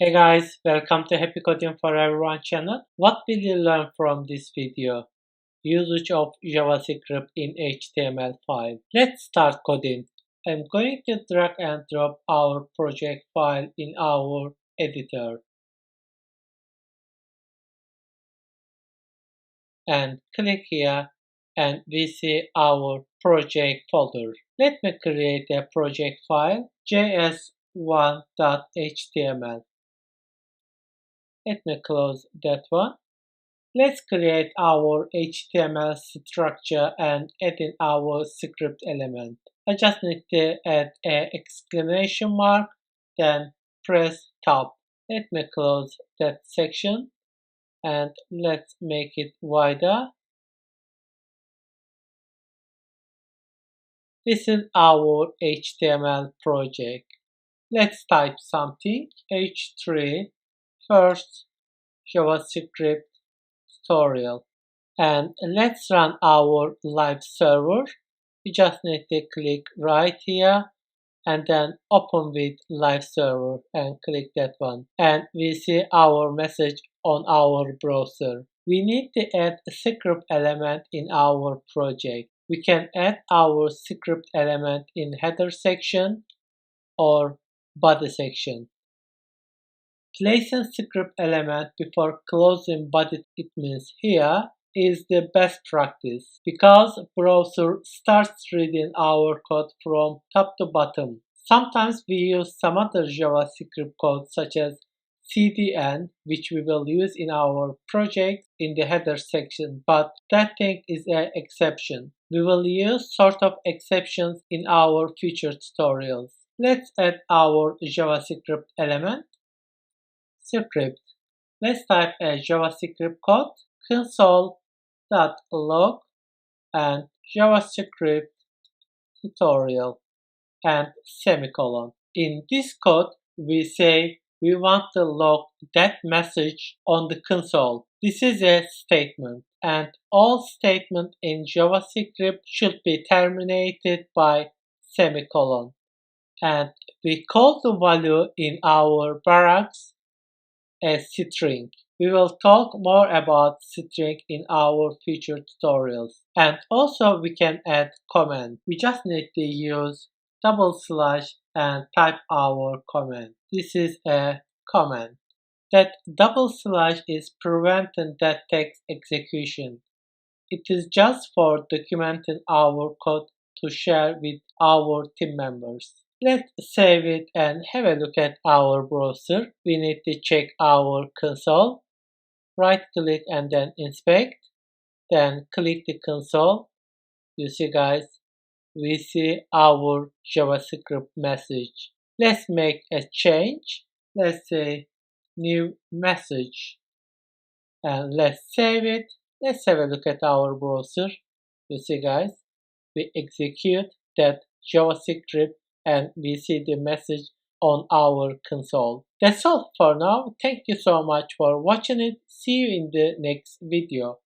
Hey guys, welcome to Happy Coding for Everyone channel. What will you learn from this video? Usage of JavaScript in HTML file. Let's start coding. I'm going to drag and drop our project file in our editor and click here and we see our project folder. Let me create a project file js1.html. Let me close that one. Let's create our HTML structure and add in our script element. I just need to add an exclamation mark, then press tab. Let me close that section and let's make it wider. This is our HTML project. Let's type something. H3 first JavaScript tutorial. And let's run our live server. We just need to click right here and then open with live server and click that one. And we see our message on our browser. We need to add a script element in our project. We can add our script element in header section or body section. Placing script element before closing body it means here is the best practice because browser starts reading our code from top to bottom. Sometimes we use some other JavaScript code such as CDN, which we will use in our project in the header section, but that thing is an exception. We will use sort of exceptions in our future tutorials. Let's add our JavaScript element. Script. Let's type a JavaScript code console.log and JavaScript tutorial and semicolon. In this code, we say we want to log that message on the console. This is a statement, and all statements in JavaScript should be terminated by semicolon. And we call the value in our barracks a string. We will talk more about string in our future tutorials. And also we can add comment. We just need to use double slash and type our comment. This is a comment. That double slash is preventing that text execution. It is just for documenting our code to share with our team members. Let's save it and have a look at our browser. We need to check our console. Right click and then inspect. Then click the console. You see guys, we see our JavaScript message. Let's make a change. Let's say new message. And let's save it. Let's have a look at our browser. You see guys, we execute that JavaScript and we see the message on our console. That's all for now. Thank you so much for watching it. See you in the next video.